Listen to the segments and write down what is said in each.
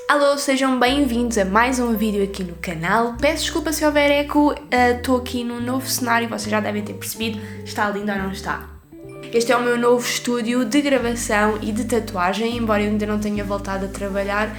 Alô, sejam bem-vindos a mais um vídeo aqui no canal. Peço desculpa se houver eco, estou aqui num novo cenário, vocês já devem ter percebido, está lindo ou não está? Este é o meu novo estúdio de gravação e de tatuagem, embora eu ainda não tenha voltado a trabalhar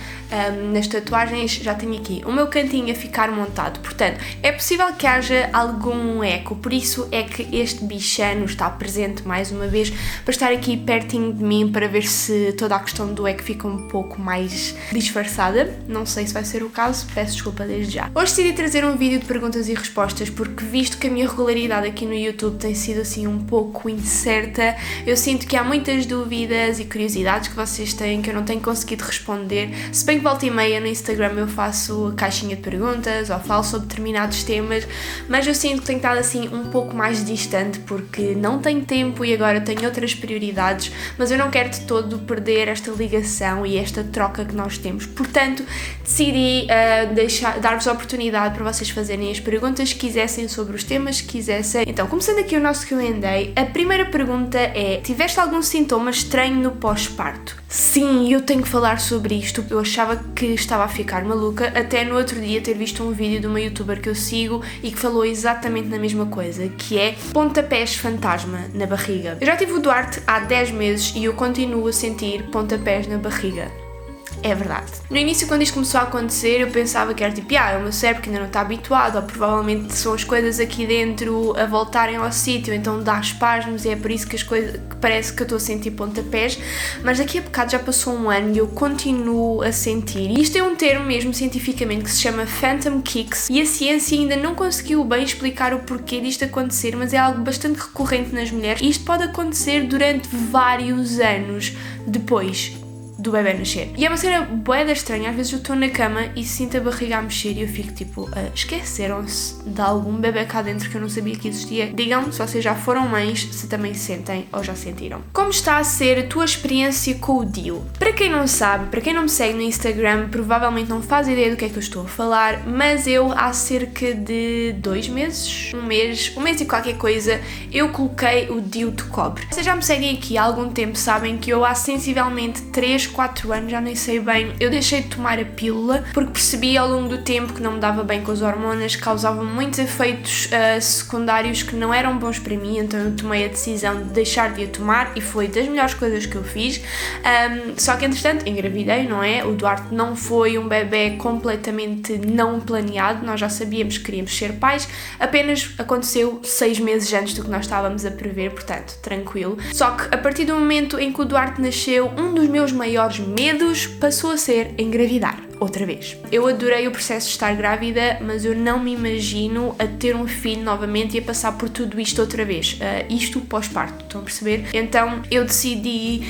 nas tatuagens, já tenho aqui o meu cantinho a ficar montado, portanto é possível que haja algum eco, por isso é que este bichano está presente mais uma vez, para estar aqui pertinho de mim, para ver se toda a questão do eco fica um pouco mais disfarçada. Não sei se vai ser o caso, peço desculpa desde já. Hoje decidi trazer um vídeo de perguntas e respostas, porque visto que a minha regularidade aqui no YouTube tem sido assim um pouco incerta, eu sinto que há muitas dúvidas e curiosidades que vocês têm que eu não tenho conseguido responder. Se bem que volta e meia no Instagram eu faço a caixinha de perguntas ou falo sobre determinados temas, mas eu sinto que tenho estado assim um pouco mais distante porque não tenho tempo e agora tenho outras prioridades, mas eu não quero de todo perder esta ligação e esta troca que nós temos. Portanto, decidi dar-vos a oportunidade para vocês fazerem as perguntas que quisessem sobre os temas que quisessem. Então, começando aqui o nosso Q&A, a primeira pergunta é: tiveste algum sintoma estranho no pós-parto? Sim, eu tenho que falar sobre isto. Eu achava que estava a ficar maluca até no outro dia ter visto um vídeo de uma youtuber que eu sigo e que falou exatamente na mesma coisa, que é pontapés fantasma na barriga. Eu já tive o Duarte há 10 meses e eu continuo a sentir pontapés na barriga. É verdade. No início, quando isto começou a acontecer, eu pensava que era tipo, é o meu cérebro que ainda não está habituado, ou provavelmente são as coisas aqui dentro a voltarem ao sítio, então dá espasmos e é por isso que as coisas, que parece que eu estou a sentir pontapés, mas daqui a bocado já passou um ano e eu continuo a sentir. E isto é um termo mesmo cientificamente que se chama Phantom Kicks e a ciência ainda não conseguiu bem explicar o porquê disto acontecer, mas é algo bastante recorrente nas mulheres e isto pode acontecer durante vários anos depois do bebê nascer. E é uma cena bué da estranha, às vezes eu estou na cama e sinto a barriga a mexer e eu fico tipo, esqueceram-se de algum bebê cá dentro que eu não sabia que existia. Digam-me se vocês já foram mães, se também sentem ou já sentiram. Como está a ser a tua experiência com o DIU? Para quem não sabe, para quem não me segue no Instagram, provavelmente não faz ideia do que é que eu estou a falar, mas eu há cerca de 2 meses, um mês e qualquer coisa, eu coloquei o DIU de cobre. Vocês já me seguem aqui há algum tempo, sabem que eu há sensivelmente 4 anos, já nem sei bem, eu deixei de tomar a pílula porque percebi ao longo do tempo que não me dava bem com as hormonas, causava muitos efeitos secundários que não eram bons para mim, então eu tomei a decisão de deixar de a tomar e foi das melhores coisas que eu fiz. Só que entretanto engravidei, não é? O Duarte não foi um bebê completamente não planeado, nós já sabíamos que queríamos ser pais, apenas aconteceu 6 meses antes do que nós estávamos a prever, portanto, tranquilo. Só que a partir do momento em que o Duarte nasceu, um dos meus maiores medos passou a ser engravidar outra vez. Eu adorei o processo de estar grávida, mas eu não me imagino a ter um filho novamente e a passar por tudo isto outra vez. Isto pós-parto, estão a perceber? Então eu decidi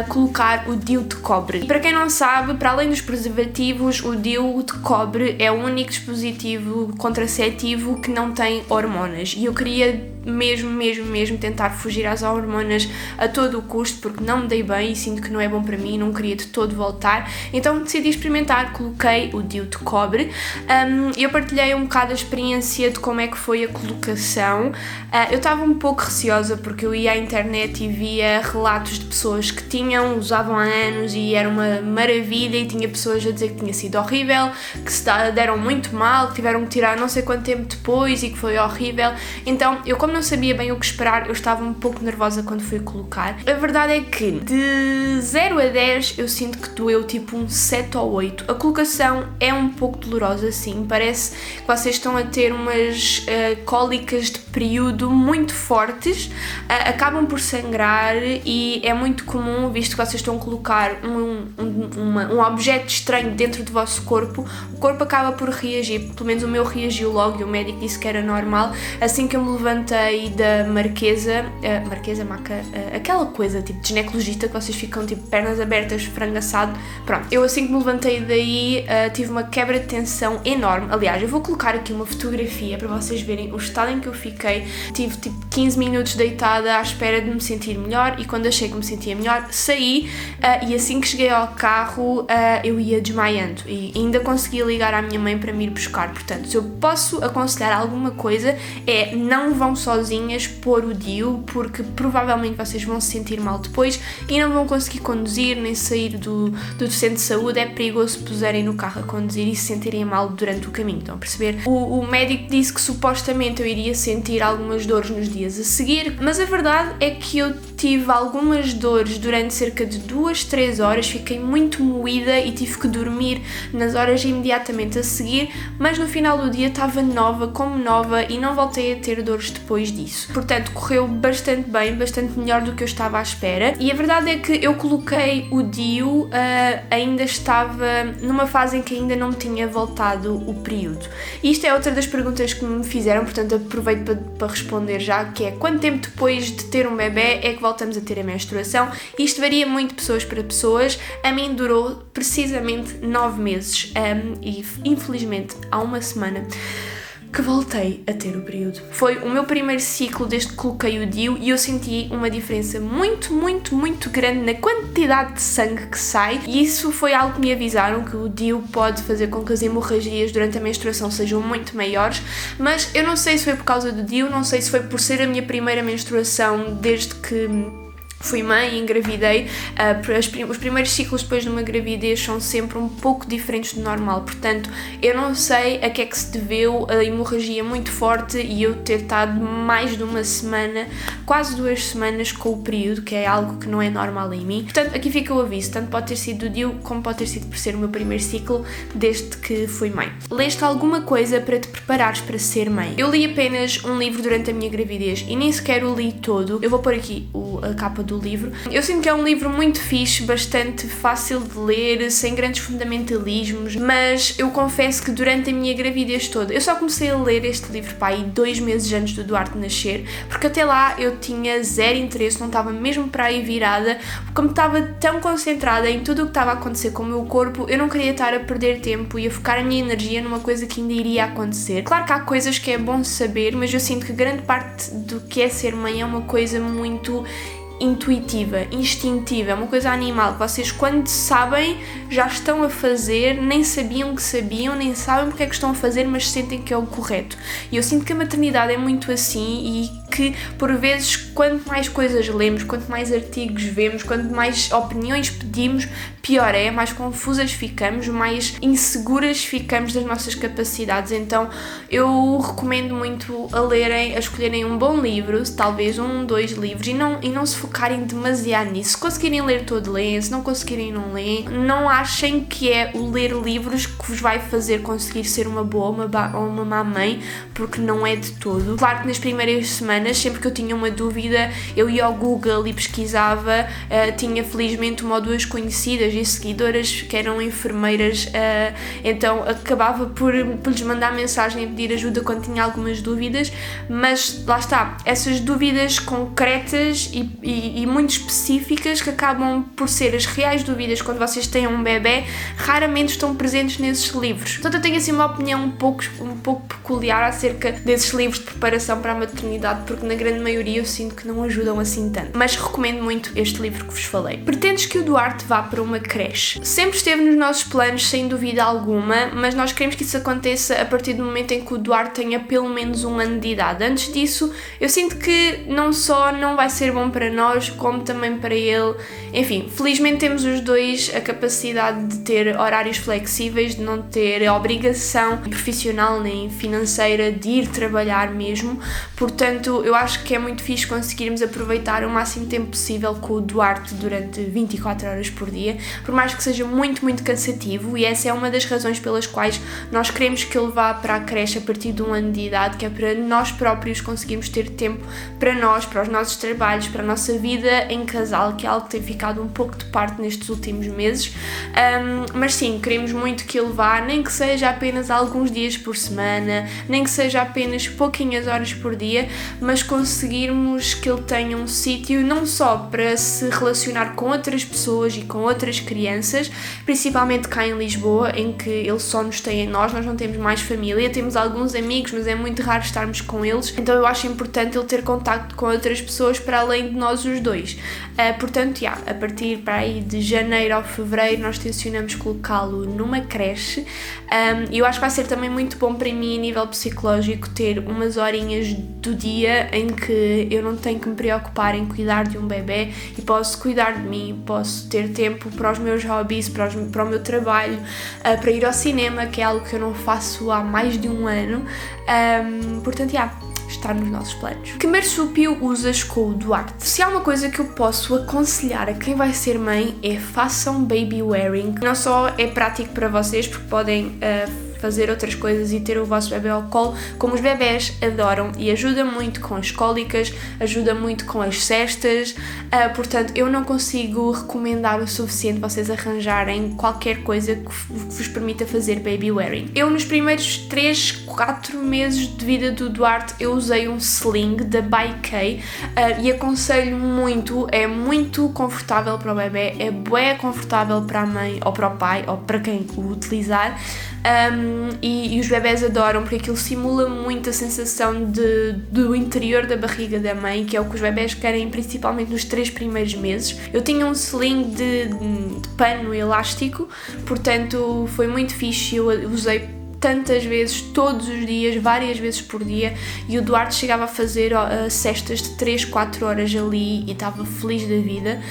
colocar o DIU de cobre. E para quem não sabe, para além dos preservativos, o DIU de cobre é o único dispositivo contraceptivo que não tem hormonas. E eu queria mesmo tentar fugir às hormonas a todo o custo, porque não me dei bem e sinto que não é bom para mim, não queria de todo voltar, então decidi experimentar, coloquei o DIU de cobre. Eu partilhei um bocado a experiência de como é que foi a colocação. Eu estava um pouco receosa porque eu ia à internet e via relatos de pessoas que usavam há anos e era uma maravilha, e tinha pessoas a dizer que tinha sido horrível, que se deram muito mal, que tiveram que tirar não sei quanto tempo depois e que foi horrível. Então eu, como não sabia bem o que esperar, eu estava um pouco nervosa quando fui colocar. A verdade é que de 0 a 10 eu sinto que doeu tipo um 7 ou 8. A colocação é um pouco dolorosa, sim, parece que vocês estão a ter umas cólicas de período muito fortes, acabam por sangrar e é muito comum, visto que vocês estão a colocar um objeto estranho dentro do vosso corpo, o corpo acaba por reagir, pelo menos o meu reagiu logo e o médico disse que era normal. Assim que eu me levantei da maca, aquela coisa tipo de ginecologista que vocês ficam tipo pernas abertas, frango assado, pronto, eu assim que me levantei daí tive uma quebra de tensão enorme. Aliás, eu vou colocar aqui uma fotografia para vocês verem o estado em que eu fiquei. Tive tipo 15 minutos deitada à espera de me sentir melhor e quando achei que me sentia melhor saí e assim que cheguei ao carro eu ia desmaiando e ainda consegui ligar à minha mãe para me ir buscar. Portanto, se eu posso aconselhar alguma coisa é não vão sozinhas pôr o DIU, porque provavelmente vocês vão se sentir mal depois e não vão conseguir conduzir nem sair do centro de saúde. É perigoso puserem no carro a conduzir e se sentirem mal durante o caminho, estão a perceber? O médico disse que supostamente eu iria sentir algumas dores nos dias a seguir, mas a verdade é que eu tive algumas dores durante cerca de 2-3 horas, fiquei muito moída e tive que dormir nas horas imediatamente a seguir, mas no final do dia estava nova como nova e não voltei a ter dores depois disso. Portanto, correu bastante bem, bastante melhor do que eu estava à espera, e a verdade é que eu coloquei o DIU, ainda estava numa fase em que ainda não tinha voltado o período. E isto é outra das perguntas que me fizeram, portanto aproveito para responder já, que é quanto tempo depois de ter um bebê é que voltamos a ter a menstruação. Isto varia muito de pessoas para pessoas. A mim durou precisamente 9 meses e infelizmente há uma semana que voltei a ter o período. Foi o meu primeiro ciclo desde que coloquei o DIU e eu senti uma diferença muito grande na quantidade de sangue que sai, e isso foi algo que me avisaram, que o DIU pode fazer com que as hemorragias durante a menstruação sejam muito maiores, mas eu não sei se foi por causa do DIU, não sei se foi por ser a minha primeira menstruação desde que fui mãe e engravidei. Os primeiros ciclos depois de uma gravidez são sempre um pouco diferentes do normal, portanto eu não sei a que é que se deveu a hemorragia muito forte e eu ter estado mais de uma semana, quase 2 semanas com o período, que é algo que não é normal em mim. Portanto, aqui fica o aviso, tanto pode ter sido do DIU como pode ter sido por ser o meu primeiro ciclo desde que fui mãe. Leste alguma coisa para te preparares para ser mãe? Eu li apenas um livro durante a minha gravidez e nem sequer o li todo. Eu vou pôr aqui a capa do livro. Eu sinto que é um livro muito fixe, bastante fácil de ler, sem grandes fundamentalismos, mas eu confesso que durante a minha gravidez toda, eu só comecei a ler este livro aí 2 meses antes do Duarte nascer, porque até lá eu tinha zero interesse, não estava mesmo para aí virada, como estava tão concentrada em tudo o que estava a acontecer com o meu corpo, eu não queria estar a perder tempo e a focar a minha energia numa coisa que ainda iria acontecer. Claro que há coisas que é bom saber, mas eu sinto que grande parte do que é ser mãe é uma coisa muito intuitiva, instintiva, é uma coisa animal, que vocês quando sabem já estão a fazer, nem sabiam que sabiam, nem sabem porque é que estão a fazer, mas sentem que é o correto. E eu sinto que a maternidade é muito assim e que por vezes quanto mais coisas lemos, quanto mais artigos vemos, quanto mais opiniões pedimos, pior é, mais confusas ficamos, mais inseguras ficamos das nossas capacidades. Então eu recomendo muito a escolherem um bom livro, talvez 2 livros, e não se focarem demasiado nisso. Se conseguirem ler todo, leem, se não conseguirem, não leem. Não achem que é o ler livros que vos vai fazer conseguir ser uma boa ou uma má mãe, porque não é de todo. Claro que nas primeiras semanas, sempre que eu tinha uma dúvida, eu ia ao Google e pesquisava. Tinha felizmente 1 ou 2 conhecidas e seguidoras que eram enfermeiras, então acabava por lhes mandar mensagem e pedir ajuda quando tinha algumas dúvidas, mas lá está, essas dúvidas concretas e muito específicas, que acabam por ser as reais dúvidas quando vocês têm um bebê, raramente estão presentes nesses livros. Portanto, eu tenho assim uma opinião um pouco peculiar acerca desses livros de preparação para a maternidade, porque na grande maioria eu sinto que não ajudam assim tanto, mas recomendo muito este livro que vos falei. Pretendes que o Duarte vá para uma creche? Sempre esteve nos nossos planos, sem dúvida alguma, mas nós queremos que isso aconteça a partir do momento em que o Duarte tenha pelo menos 1 ano de idade. Antes disso, eu sinto que não só não vai ser bom para nós, como também para ele. Enfim, felizmente temos os dois a capacidade de ter horários flexíveis, de não ter a obrigação profissional nem financeira de ir trabalhar mesmo. Portanto, eu acho que é muito fixe conseguirmos aproveitar o máximo tempo possível com o Duarte durante 24 horas por dia, por mais que seja muito cansativo, e essa é uma das razões pelas quais nós queremos que ele vá para a creche a partir de 1 ano de idade, que é para nós próprios conseguirmos ter tempo para nós, para os nossos trabalhos, para a nossa vida em casal, que é algo que tem ficado um pouco de parte nestes últimos meses. Mas sim, queremos muito que ele vá, nem que seja apenas alguns dias por semana, nem que seja apenas pouquinhas horas por dia, mas conseguirmos que ele tenha um sítio não só para se relacionar com outras pessoas e com outras crianças, principalmente cá em Lisboa, em que ele só nos tem em nós não temos mais família, temos alguns amigos, mas é muito raro estarmos com eles, então eu acho importante ele ter contacto com outras pessoas para além de nós os dois. Portanto, a partir para aí de janeiro ou fevereiro nós tencionamos colocá-lo numa creche, e eu acho que vai ser também muito bom para mim a nível psicológico ter umas horinhas do dia dia em que eu não tenho que me preocupar em cuidar de um bebê e posso cuidar de mim, posso ter tempo para os meus hobbies, para o meu trabalho, para ir ao cinema, que é algo que eu não faço há mais de um ano. Portanto, está nos nossos planos. Que marsúpio usas com o Duarte? Se há uma coisa que eu posso aconselhar a quem vai ser mãe é façam baby wearing. Não só é prático para vocês, porque podem fazer outras coisas e ter o vosso bebê ao colo, como os bebés adoram e ajuda muito com as cólicas, ajuda muito com as cestas, portanto eu não consigo recomendar o suficiente vocês arranjarem qualquer coisa que vos permita fazer baby wearing. Eu nos primeiros 3-4 meses de vida do Duarte eu usei um sling da ByK e aconselho muito, é muito confortável para o bebê, é bué confortável para a mãe ou para o pai ou para quem o utilizar. E os bebés adoram porque aquilo simula muito a sensação do interior da barriga da mãe, que é o que os bebés querem principalmente nos 3 primeiros meses. Eu tinha um sling de pano elástico, portanto foi muito fixe, eu usei tantas vezes, todos os dias, várias vezes por dia, e o Duarte chegava a fazer cestas de 3-4 horas ali e estava feliz da vida.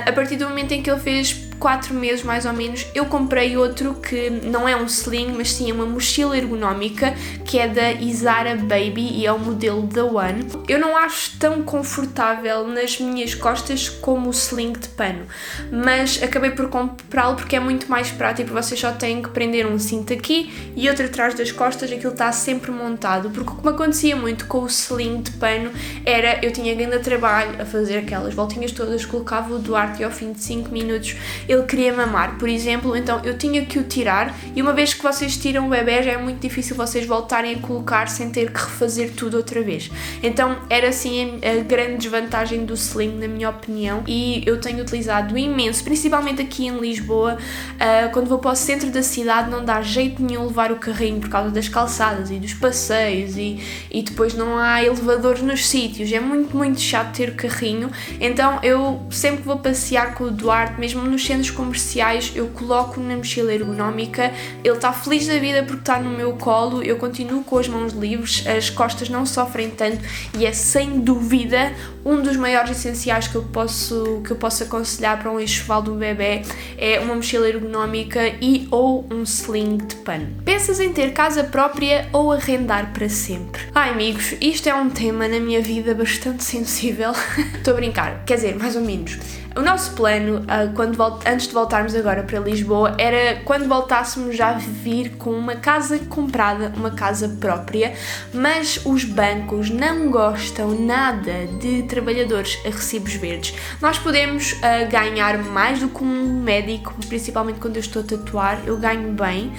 A partir do momento em que ele fez 4 meses mais ou menos, eu comprei outro que não é um sling, mas sim uma mochila ergonómica, que é da Izara Baby e é o modelo da One. Eu não acho tão confortável nas minhas costas como o sling de pano, mas acabei por comprá-lo porque é muito mais prático, vocês só têm que prender um cinto aqui e outro atrás das costas, aquilo está sempre montado, porque o que me acontecia muito com o sling de pano era, eu tinha grande trabalho a fazer aquelas voltinhas todas, colocava o Duarte e ao fim de 5 minutos ele queria mamar, por exemplo, então eu tinha que o tirar, e uma vez que vocês tiram o bebê já é muito difícil vocês voltarem a colocar sem ter que refazer tudo outra vez. Então era assim a grande desvantagem do sling, na minha opinião, e eu tenho utilizado imenso, principalmente aqui em Lisboa, quando vou para o centro da cidade não dá jeito nenhum levar o carrinho por causa das calçadas e dos passeios e depois não há elevadores nos sítios, é muito chato ter carrinho, então eu sempre que vou passear com o Duarte, mesmo nos centros comerciais, eu coloco na mochila ergonómica, ele está feliz da vida porque está no meu colo, eu continuo com as mãos livres, as costas não sofrem tanto e é sem dúvida um dos maiores essenciais que eu posso aconselhar para um enxoval do bebê, é uma mochila ergonómica e ou um sling de pano. Pensas em ter casa própria ou arrendar para sempre? Ai amigos, isto é um tema na minha vida bastante sensível. Estou a brincar, quer dizer, mais ou menos. O nosso plano, antes de voltarmos agora para Lisboa, era quando voltássemos já vir com uma casa comprada, uma casa própria, mas os bancos não gostam nada de trabalhadores a recibos verdes. Nós podemos ganhar mais do que um médico, principalmente quando eu estou a tatuar, eu ganho bem,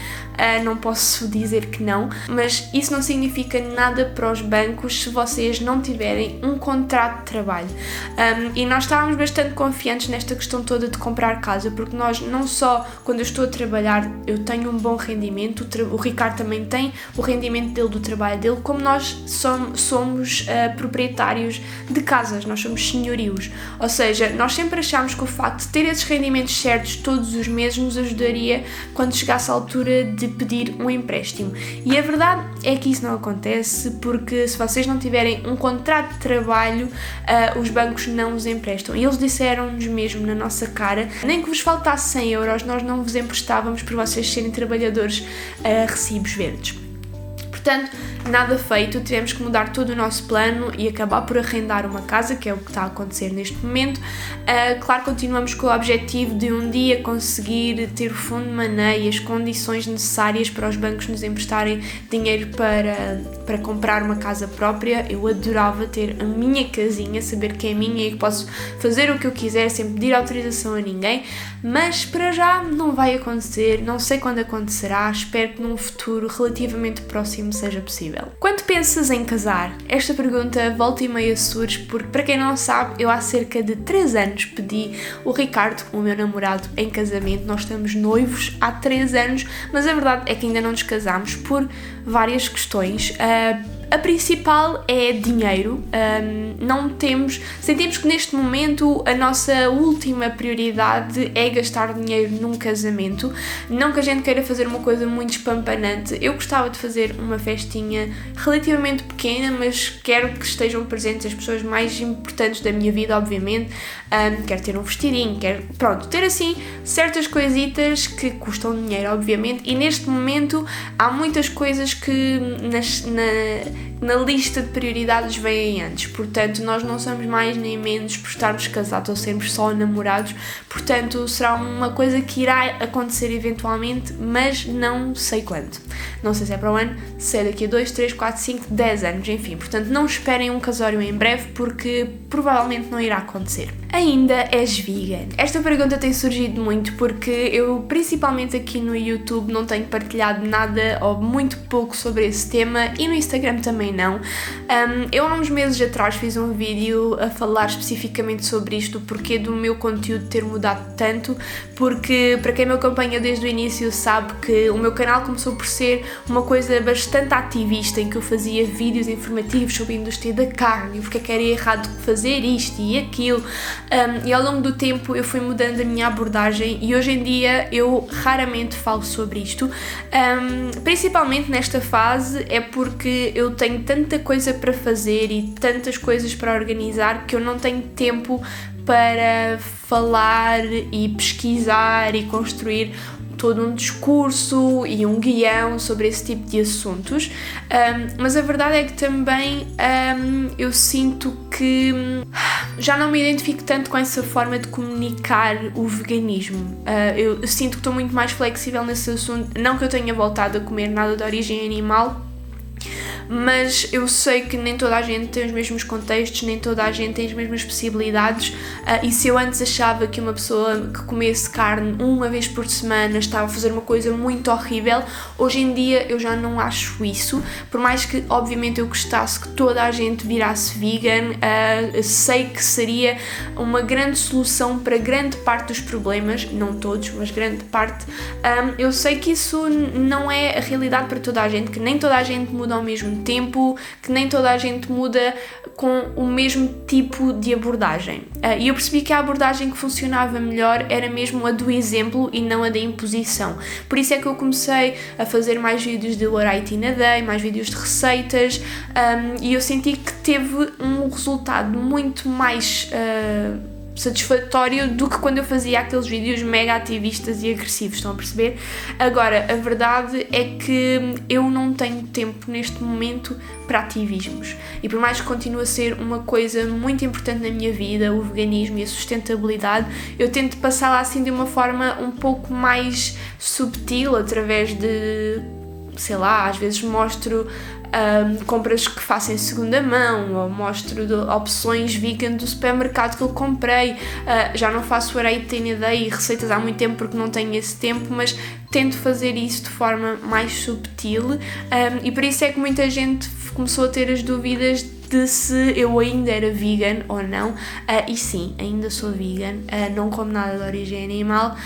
não posso dizer que não, mas isso não significa nada para os bancos se vocês não tiverem um contrato de trabalho. E nós estávamos bastante confiantes nesta questão toda de comprar casa, porque nós não só quando eu estou a trabalhar eu tenho um bom rendimento, o Ricardo também tem o rendimento dele do trabalho dele, como nós somos proprietários de casas, nós somos senhorios, ou seja, nós sempre achámos que o facto de ter esses rendimentos certos todos os meses nos ajudaria quando chegasse a altura de pedir um empréstimo, e a verdade é que isso não acontece, porque se vocês não tiverem um contrato de trabalho, os bancos não os emprestam, e eles disseram-nos mesmo na nossa cara, nem que vos faltasse 100 euros, nós não vos emprestávamos por vocês serem trabalhadores a recibos verdes. Portanto, nada feito, tivemos que mudar todo o nosso plano e acabar por arrendar uma casa, que é o que está a acontecer neste momento. Claro, continuamos com o objetivo de um dia conseguir ter o fundo de maneio e as condições necessárias para os bancos nos emprestarem dinheiro para comprar uma casa própria. Eu adorava ter a minha casinha, saber que é minha e que posso fazer o que eu quiser sem pedir autorização a ninguém, mas para já não vai acontecer, não sei quando acontecerá, espero que num futuro relativamente próximo seja possível. Quando pensas em casar? Esta pergunta volta e meia surge porque, para quem não sabe, eu há cerca de 3 anos pedi o Ricardo, o meu namorado, em casamento. Nós estamos noivos há 3 anos, mas a verdade é que ainda não nos casámos por várias questões. A principal é dinheiro. Sentimos que neste momento a nossa última prioridade é gastar dinheiro num casamento. Não que a gente queira fazer uma coisa muito espampanante. Eu gostava de fazer uma festinha relativamente pequena, mas quero que estejam presentes as pessoas mais importantes da minha vida, obviamente. Quero ter um vestidinho, quero, ter assim certas coisitas que custam dinheiro, obviamente, e neste momento há muitas coisas que na lista de prioridades vêm antes, portanto nós não somos mais nem menos por estarmos casados ou sermos só namorados, portanto será uma coisa que irá acontecer eventualmente, mas não sei quando. Não sei se é para o ano, se é daqui a 2, 3, 4, 5, 10 anos, enfim, portanto não esperem um casório em breve porque provavelmente não irá acontecer. Ainda és vegan? Esta pergunta tem surgido muito porque eu, principalmente aqui no YouTube, não tenho partilhado nada ou muito pouco sobre esse tema e no Instagram também não. Eu há uns meses atrás fiz um vídeo a falar especificamente sobre isto, o porquê do meu conteúdo ter mudado tanto, porque para quem me acompanha desde o início sabe que o meu canal começou por ser uma coisa bastante ativista, em que eu fazia vídeos informativos sobre a indústria da carne, porque é que era errado fazer isto e aquilo, e ao longo do tempo eu fui mudando a minha abordagem e hoje em dia eu raramente falo sobre isto, principalmente nesta fase é porque eu tenho tanta coisa para fazer e tantas coisas para organizar que eu não tenho tempo para falar e pesquisar e construir todo um discurso e um guião sobre esse tipo de assuntos, mas a verdade é que também eu sinto que já não me identifico tanto com essa forma de comunicar o veganismo. Eu sinto que estou muito mais flexível nesse assunto, não que eu tenha voltado a comer nada de origem animal, mas eu sei que nem toda a gente tem os mesmos contextos, nem toda a gente tem as mesmas possibilidades, e se eu antes achava que uma pessoa que comesse carne uma vez por semana estava a fazer uma coisa muito horrível, hoje em dia eu já não acho isso, por mais que obviamente eu gostasse que toda a gente virasse vegan, sei que seria uma grande solução para grande parte dos problemas, não todos, mas grande parte. Eu sei que isso não é a realidade para toda a gente, que nem toda a gente muda ao mesmo tempo, que nem toda a gente muda com o mesmo tipo de abordagem. E eu percebi que a abordagem que funcionava melhor era mesmo a do exemplo e não a da imposição. Por isso é que eu comecei a fazer mais vídeos de What I Eat in a Day, mais vídeos de receitas, e eu senti que teve um resultado muito mais satisfatório do que quando eu fazia aqueles vídeos mega ativistas e agressivos, estão a perceber? Agora, a verdade é que eu não tenho tempo neste momento para ativismos e por mais que continue a ser uma coisa muito importante na minha vida, o veganismo e a sustentabilidade, eu tento passá-la assim de uma forma um pouco mais subtil, através de, sei lá, às vezes mostro compras que faço em segunda mão, ou mostro opções vegan do supermercado que eu comprei. Já não faço What I Eat in a Day e receitas há muito tempo porque não tenho esse tempo, mas tento fazer isso de forma mais subtil, e por isso é que muita gente começou a ter as dúvidas de se eu ainda era vegan ou não, e sim, ainda sou vegan, não como nada de origem animal,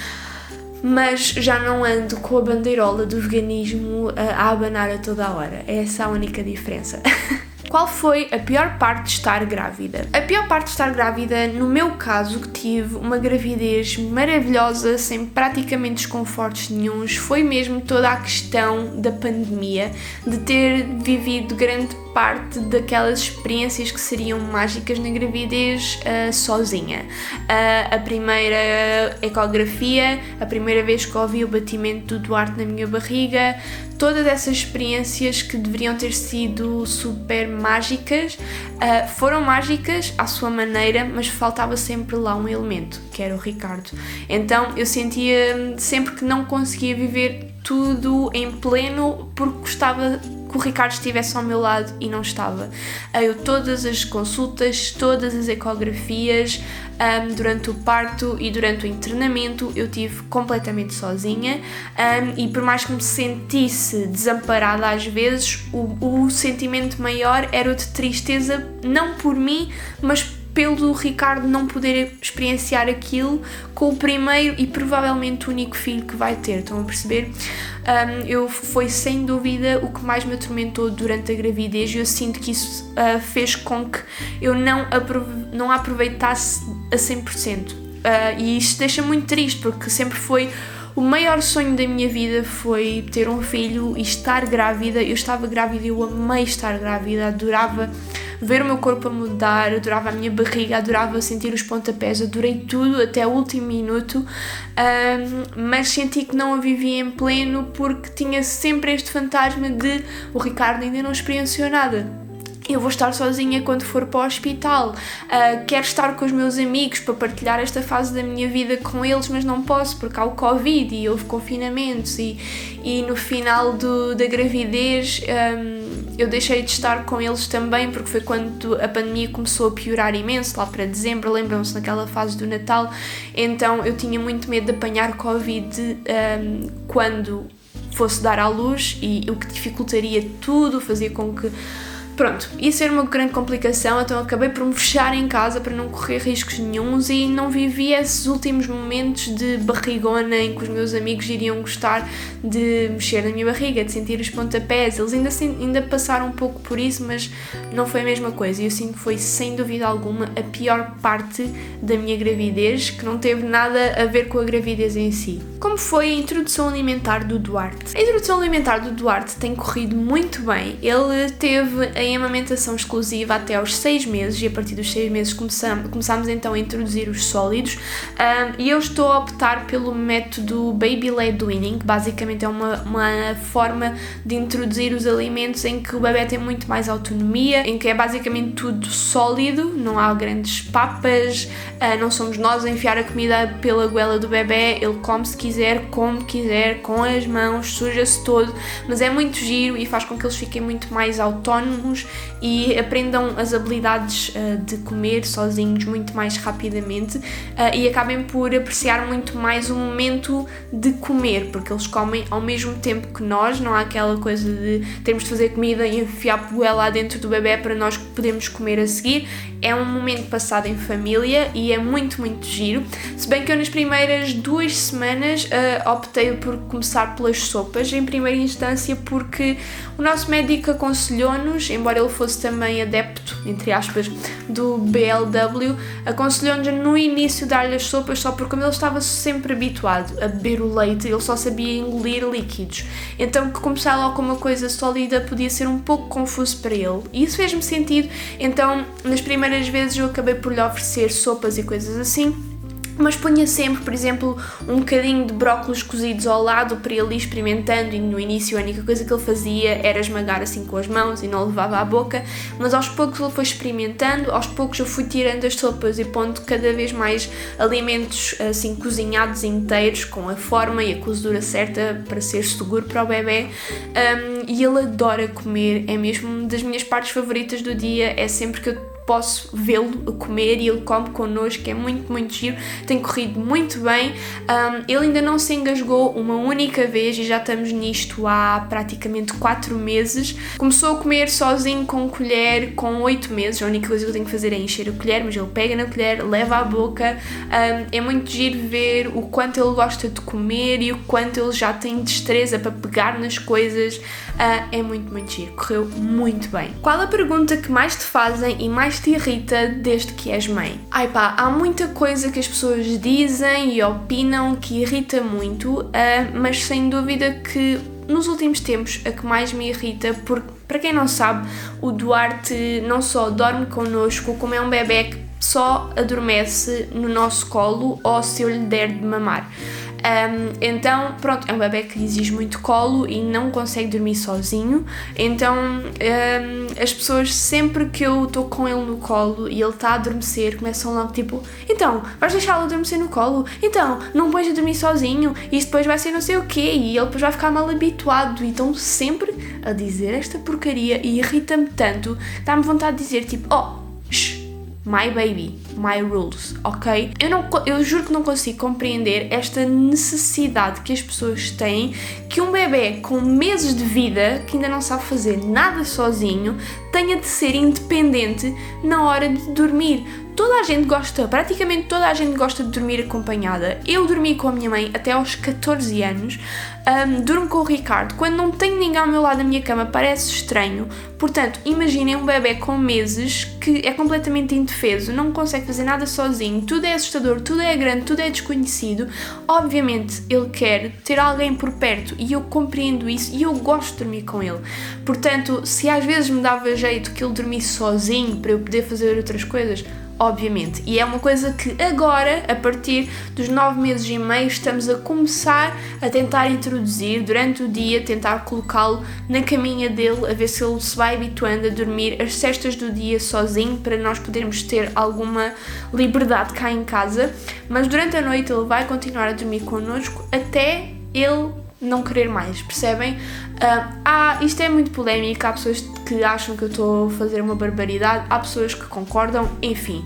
mas já não ando com a bandeirola do veganismo a abanar a toda a hora. É essa a única diferença. Qual foi a pior parte de estar grávida? A pior parte de estar grávida, no meu caso, que tive uma gravidez maravilhosa, sem praticamente desconfortos nenhuns, foi mesmo toda a questão da pandemia, de ter vivido grande parte daquelas experiências que seriam mágicas na gravidez sozinha. A primeira ecografia, a primeira vez que ouvi o batimento do Duarte na minha barriga, todas essas experiências que deveriam ter sido super mágicas, foram mágicas à sua maneira, mas faltava sempre lá um elemento, que era o Ricardo. Então eu sentia sempre que não conseguia viver tudo em pleno porque gostava que o Ricardo estivesse ao meu lado e não estava. Eu todas as consultas, todas as ecografias, durante o parto e durante o internamento eu tive completamente sozinha, e por mais que me sentisse desamparada às vezes, o sentimento maior era o de tristeza, não por mim, mas pelo Ricardo não poder experienciar aquilo com o primeiro e provavelmente único filho que vai ter, estão a perceber? Foi sem dúvida o que mais me atormentou durante a gravidez e eu sinto que isso fez com que eu não a aproveitasse a 100%. E isto deixa muito triste, porque sempre foi o maior sonho da minha vida, foi ter um filho e estar grávida. Eu estava grávida, eu amei estar grávida, adorava ver o meu corpo a mudar, adorava a minha barriga, adorava sentir os pontapés, adorei tudo até o último minuto, mas senti que não a vivia em pleno porque tinha sempre este fantasma de o Ricardo ainda não experienciou nada. Eu vou estar sozinha quando for para o hospital, quero estar com os meus amigos para partilhar esta fase da minha vida com eles, mas não posso porque há o Covid e houve confinamentos e no final da gravidez eu deixei de estar com eles também, porque foi quando a pandemia começou a piorar imenso, lá para dezembro, lembram-se, naquela fase do Natal, então eu tinha muito medo de apanhar Covid quando fosse dar à luz, e o que dificultaria tudo, fazia com que pronto, isso era uma grande complicação, então acabei por me fechar em casa para não correr riscos nenhuns e não vivi esses últimos momentos de barrigona em que os meus amigos iriam gostar de mexer na minha barriga, de sentir os pontapés. Eles ainda passaram um pouco por isso, mas não foi a mesma coisa. E eu sinto que foi, sem dúvida alguma, a pior parte da minha gravidez, que não teve nada a ver com a gravidez em si. Como foi a introdução alimentar do Duarte? A introdução alimentar do Duarte tem corrido muito bem. Ele teve a amamentação exclusiva até aos 6 meses e a partir dos 6 meses começámos então a introduzir os sólidos, e eu estou a optar pelo método Baby-led weaning, que basicamente é uma forma de introduzir os alimentos em que o bebê tem muito mais autonomia, em que é basicamente tudo sólido, não há grandes papas, não somos nós a enfiar a comida pela goela do bebê, ele come se quiser, come quiser, com as mãos, suja-se todo, mas é muito giro e faz com que eles fiquem muito mais autónomos e aprendam as habilidades de comer sozinhos muito mais rapidamente, e acabem por apreciar muito mais o momento de comer, porque eles comem ao mesmo tempo que nós, não há aquela coisa de termos de fazer comida e enfiar a poeira lá dentro do bebê para nós podermos comer a seguir. É um momento passado em família e é muito, muito giro. Se bem que eu nas primeiras 2 semanas optei por começar pelas sopas, em primeira instância porque o nosso médico aconselhou-nos, embora ele fosse também adepto, entre aspas, do BLW, aconselhou-nos no início dar-lhe as sopas só porque como ele estava sempre habituado a beber o leite, ele só sabia engolir líquidos. Então que começar logo com uma coisa sólida podia ser um pouco confuso para ele. E isso fez-me sentido, então nas primeiras vezes eu acabei por lhe oferecer sopas e coisas assim, mas punha sempre, por exemplo, um bocadinho de brócolos cozidos ao lado para ele ir experimentando, e no início a única coisa que ele fazia era esmagar assim com as mãos e não levava à boca, mas aos poucos ele foi experimentando, aos poucos eu fui tirando as sopas e pondo cada vez mais alimentos assim cozinhados inteiros, com a forma e a cozedura certa para ser seguro para o bebê, e ele adora comer, é mesmo das minhas partes favoritas do dia, é sempre que eu posso vê-lo a comer e ele come connosco, é muito, muito giro, tem corrido muito bem. Ele ainda não se engasgou uma única vez e já estamos nisto há praticamente 4 meses. Começou a comer sozinho com colher com 8 meses, a única coisa que eu tenho que fazer é encher a colher, mas ele pega na colher, leva à boca. É muito giro ver o quanto ele gosta de comer e o quanto ele já tem destreza para pegar nas coisas. É muito, muito giro, correu muito bem. Qual a pergunta que mais te fazem e mais te irrita desde que és mãe? Ai pá, há muita coisa que as pessoas dizem e opinam que irrita muito, mas sem dúvida que nos últimos tempos a que mais me irrita, porque para quem não sabe, o Duarte não só dorme connosco, como é um bebé que só adormece no nosso colo ou se eu lhe der de mamar. Então, pronto, é um bebé que exige muito colo e não consegue dormir sozinho, então as pessoas, sempre que eu estou com ele no colo e ele está a adormecer, começam logo tipo, então, vais deixá-lo adormecer no colo? Então, não vais a dormir sozinho? Isso depois vai ser não sei o quê e ele depois vai ficar mal habituado, e estão sempre a dizer esta porcaria e irrita-me tanto, dá-me vontade de dizer tipo, my baby, my rules, ok? Eu juro que não consigo compreender esta necessidade que as pessoas têm que que um bebê com meses de vida, que ainda não sabe fazer nada sozinho, tenha de ser independente na hora de dormir. Praticamente toda a gente gosta de dormir acompanhada. Eu dormi com a minha mãe até aos 14 anos, durmo com o Ricardo. Quando não tenho ninguém ao meu lado da minha cama parece estranho. Portanto, imaginem um bebê com meses que é completamente indefeso, não consegue fazer nada sozinho, tudo é assustador, tudo é grande, tudo é desconhecido. Obviamente ele quer ter alguém por perto e eu compreendo isso e eu gosto de dormir com ele. Portanto, se às vezes me dava jeito que ele dormisse sozinho para eu poder fazer outras coisas, obviamente. E é uma coisa que agora, a partir dos 9 meses e meio, estamos a começar a tentar introduzir durante o dia, tentar colocá-lo na caminha dele, a ver se ele se vai habituando a dormir as cestas do dia sozinho, para nós podermos ter alguma liberdade cá em casa. Mas durante a noite ele vai continuar a dormir connosco até ele não querer mais, percebem? Isto é muito polémico, há pessoas que acham que eu estou a fazer uma barbaridade, há pessoas que concordam, enfim.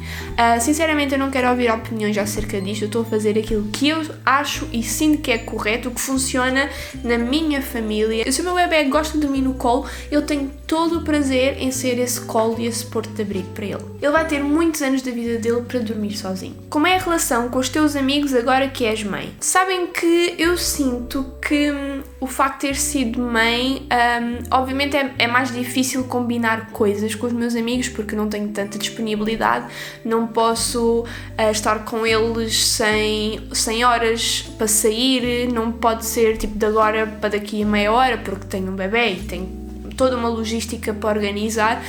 Sinceramente eu não quero ouvir opiniões acerca disto, eu estou a fazer aquilo que eu acho e sinto que é correto, o que funciona na minha família. Se o meu bebê gosta de dormir no colo, eu tenho todo o prazer em ser esse colo e esse porto de abrigo para ele. Ele vai ter muitos anos da vida dele para dormir sozinho. Como é a relação com os teus amigos agora que és mãe? Sabem que eu sinto que o facto de ter sido mãe, obviamente é mais difícil combinar coisas com os meus amigos porque não tenho tanta disponibilidade, não posso estar com eles sem horas para sair, não pode ser tipo de agora para daqui a meia hora porque tenho um bebê e tenho toda uma logística para organizar.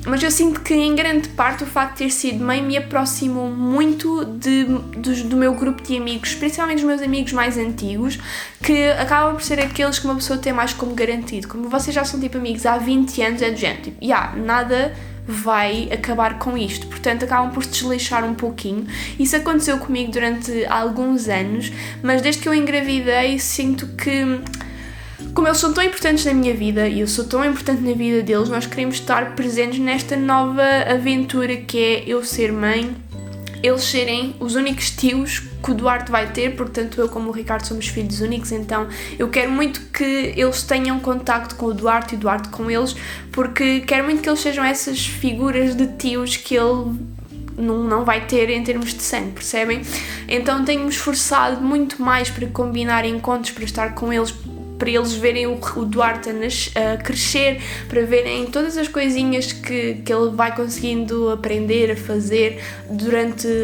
Mas eu sinto que em grande parte o facto de ter sido mãe me aproximou muito do meu grupo de amigos, principalmente os meus amigos mais antigos, que acabam por ser aqueles que uma pessoa tem mais como garantido. Como vocês já são tipo amigos há 20 anos, é do género, tipo, nada vai acabar com isto, portanto acabam por se desleixar um pouquinho. Isso aconteceu comigo durante alguns anos, mas desde que eu engravidei sinto que, como eles são tão importantes na minha vida e eu sou tão importante na vida deles, nós queremos estar presentes nesta nova aventura que é eu ser mãe, eles serem os únicos tios que o Duarte vai ter, portanto eu como o Ricardo somos filhos únicos, então eu quero muito que eles tenham contacto com o Duarte e o Duarte com eles, porque quero muito que eles sejam essas figuras de tios que ele não vai ter em termos de sangue, percebem? Então tenho-me esforçado muito mais para combinar encontros, para estar com eles, para eles verem o Duarte a crescer, para verem todas as coisinhas que ele vai conseguindo aprender a fazer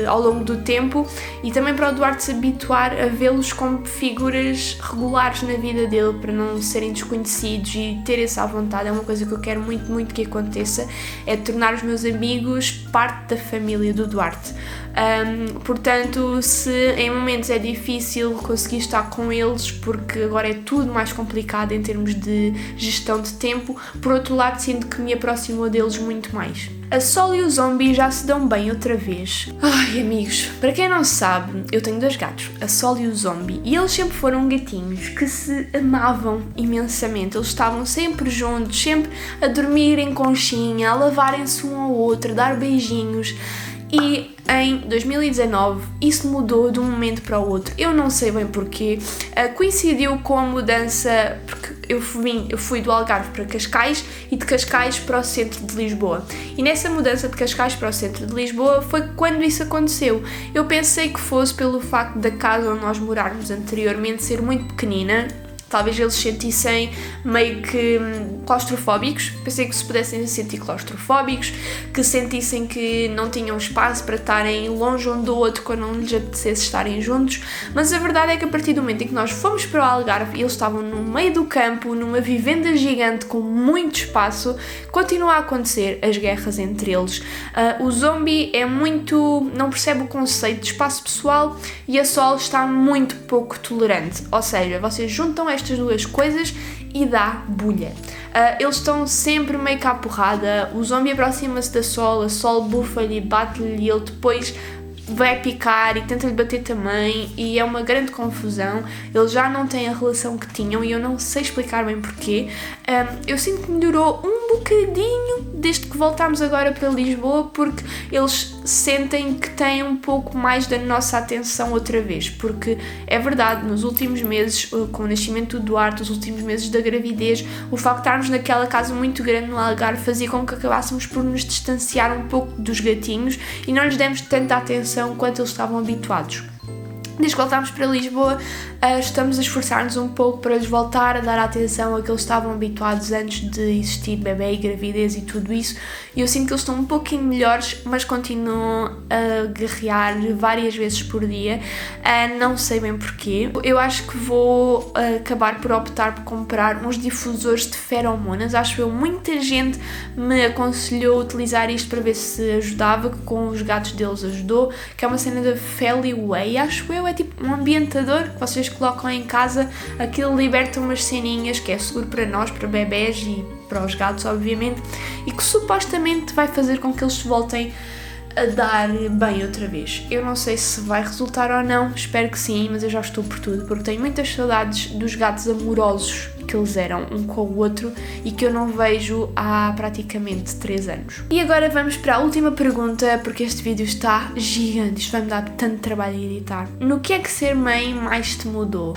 ao longo do tempo, e também para o Duarte se habituar a vê-los como figuras regulares na vida dele, para não serem desconhecidos e ter essa vontade. É uma coisa que eu quero muito, muito que aconteça, é tornar os meus amigos parte da família do Duarte. Portanto, se em momentos é difícil conseguir estar com eles, porque agora é tudo mais complicado em termos de gestão de tempo, por outro lado sinto que me aproximou deles muito mais. A Sol e o Zombie já se dão bem outra vez. Ai, amigos, para quem não sabe, eu tenho 2 gatos, a Sol e o Zombie, e eles sempre foram gatinhos que se amavam imensamente. Eles estavam sempre juntos, sempre a dormir em conchinha, a lavarem-se um ao outro, a dar beijinhos. E em 2019 isso mudou de um momento para o outro, eu não sei bem porquê, coincidiu com a mudança, porque eu fui do Algarve para Cascais e de Cascais para o centro de Lisboa, e nessa mudança de Cascais para o centro de Lisboa foi quando isso aconteceu. Eu pensei que fosse pelo facto da casa onde nós morávamos anteriormente ser muito pequenina, talvez eles sentissem meio que claustrofóbicos, pensei que se pudessem sentir claustrofóbicos, que sentissem que não tinham espaço para estarem longe um do outro quando não lhes apetecesse estarem juntos, mas a verdade é que a partir do momento em que nós fomos para o Algarve e eles estavam no meio do campo, numa vivenda gigante com muito espaço, continua a acontecer as guerras entre eles. O Zombie não percebe o conceito de espaço pessoal e a Sol está muito pouco tolerante, ou seja, vocês juntam estas 2 coisas e dá bulha. Eles estão sempre meio que à porrada, o Zombie aproxima-se da Sol, a Sol bufa-lhe e bate-lhe e ele depois vai picar e tenta-lhe bater também, e é uma grande confusão. Eles já não têm a relação que tinham e eu não sei explicar bem porquê. Eu sinto que melhorou um bocadinho desde que voltámos agora para Lisboa, porque eles sentem que têm um pouco mais da nossa atenção outra vez, porque é verdade, nos últimos meses, com o nascimento do Duarte, os últimos meses da gravidez, o facto de estarmos naquela casa muito grande no Algarve fazia com que acabássemos por nos distanciar um pouco dos gatinhos e não lhes demos tanta atenção quanto eles estavam habituados. Desde que voltámos para Lisboa, estamos a esforçar-nos um pouco para lhes voltar a dar a atenção a que eles estavam habituados antes de existir bebê e gravidez e tudo isso. E eu sinto que eles estão um pouquinho melhores, mas continuam a guerrear várias vezes por dia. Não sei bem porquê. Eu acho que vou acabar por optar por comprar uns difusores de feromonas. Acho eu, muita gente me aconselhou a utilizar isto para ver se ajudava, que com os gatos deles ajudou, que é uma cena da Feliway, acho eu. É tipo um ambientador que vocês colocam em casa, aquilo liberta umas ceninhas que é seguro para nós, para bebés e para os gatos, obviamente, e que supostamente vai fazer com que eles se voltem a dar bem outra vez. Eu não sei se vai resultar ou não, espero que sim, mas eu já estou por tudo, porque tenho muitas saudades dos gatos amorosos que eles eram um com o outro e que eu não vejo há praticamente 3 anos. E agora vamos para a última pergunta, porque este vídeo está gigante, isto vai me dar tanto trabalho a editar. No que é que ser mãe mais te mudou?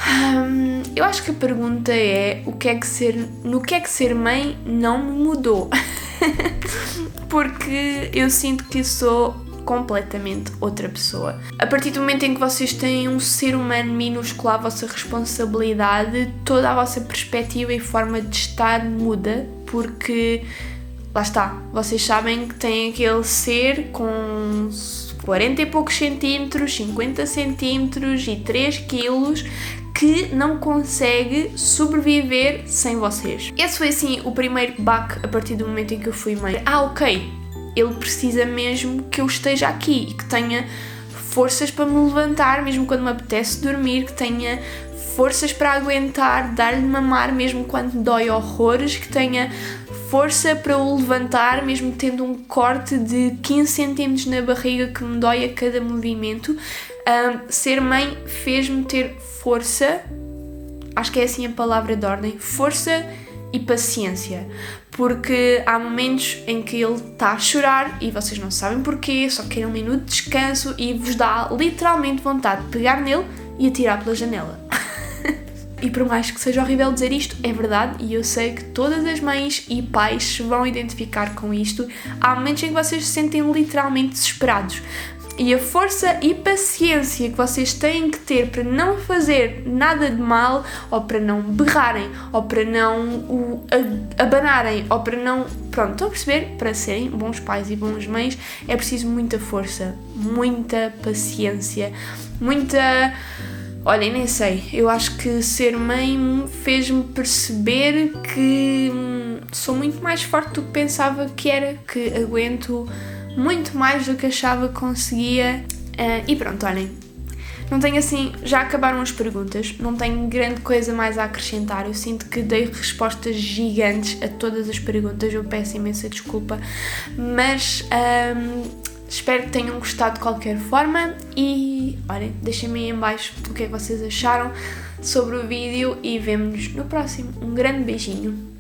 Eu acho que a pergunta é no que é que ser mãe não me mudou. Porque eu sinto que sou completamente outra pessoa. A partir do momento em que vocês têm um ser humano minúsculo à vossa responsabilidade, toda a vossa perspectiva e forma de estar muda, porque lá está, vocês sabem que têm aquele ser com 40 e poucos centímetros, 50 centímetros e 3 quilos que não consegue sobreviver sem vocês. Esse foi assim o primeiro baque a partir do momento em que eu fui mãe. Ok, ele precisa mesmo que eu esteja aqui e que tenha forças para me levantar mesmo quando me apetece dormir, que tenha forças para aguentar, dar-lhe mamar mesmo quando dói horrores, que tenha força para o levantar mesmo tendo um corte de 15 centímetros na barriga que me dói a cada movimento. Ser mãe fez-me ter força, acho que é assim a palavra de ordem, força e paciência, porque há momentos em que ele está a chorar e vocês não sabem porquê, só querem um minuto de descanso e vos dá literalmente vontade de pegar nele e atirar pela janela. E por mais que seja horrível dizer isto, é verdade, e eu sei que todas as mães e pais se vão identificar com isto. Há momentos em que vocês se sentem literalmente desesperados. E a força e paciência que vocês têm que ter para não fazer nada de mal, ou para não berrarem, ou para não abanarem, ou para não... Pronto, estão a perceber? Para serem bons pais e bons mães é preciso muita força, muita paciência, muita... Olhem, nem sei, eu acho que ser mãe fez-me perceber que sou muito mais forte do que pensava que era, que aguento muito mais do que achava que conseguia. E pronto, olhem, não tenho assim, já acabaram as perguntas, não tenho grande coisa mais a acrescentar, eu sinto que dei respostas gigantes a todas as perguntas, eu peço imensa desculpa, mas espero que tenham gostado de qualquer forma e, olhem, deixem-me aí em baixo o que é que vocês acharam sobre o vídeo e vemo-nos no próximo. Um grande beijinho.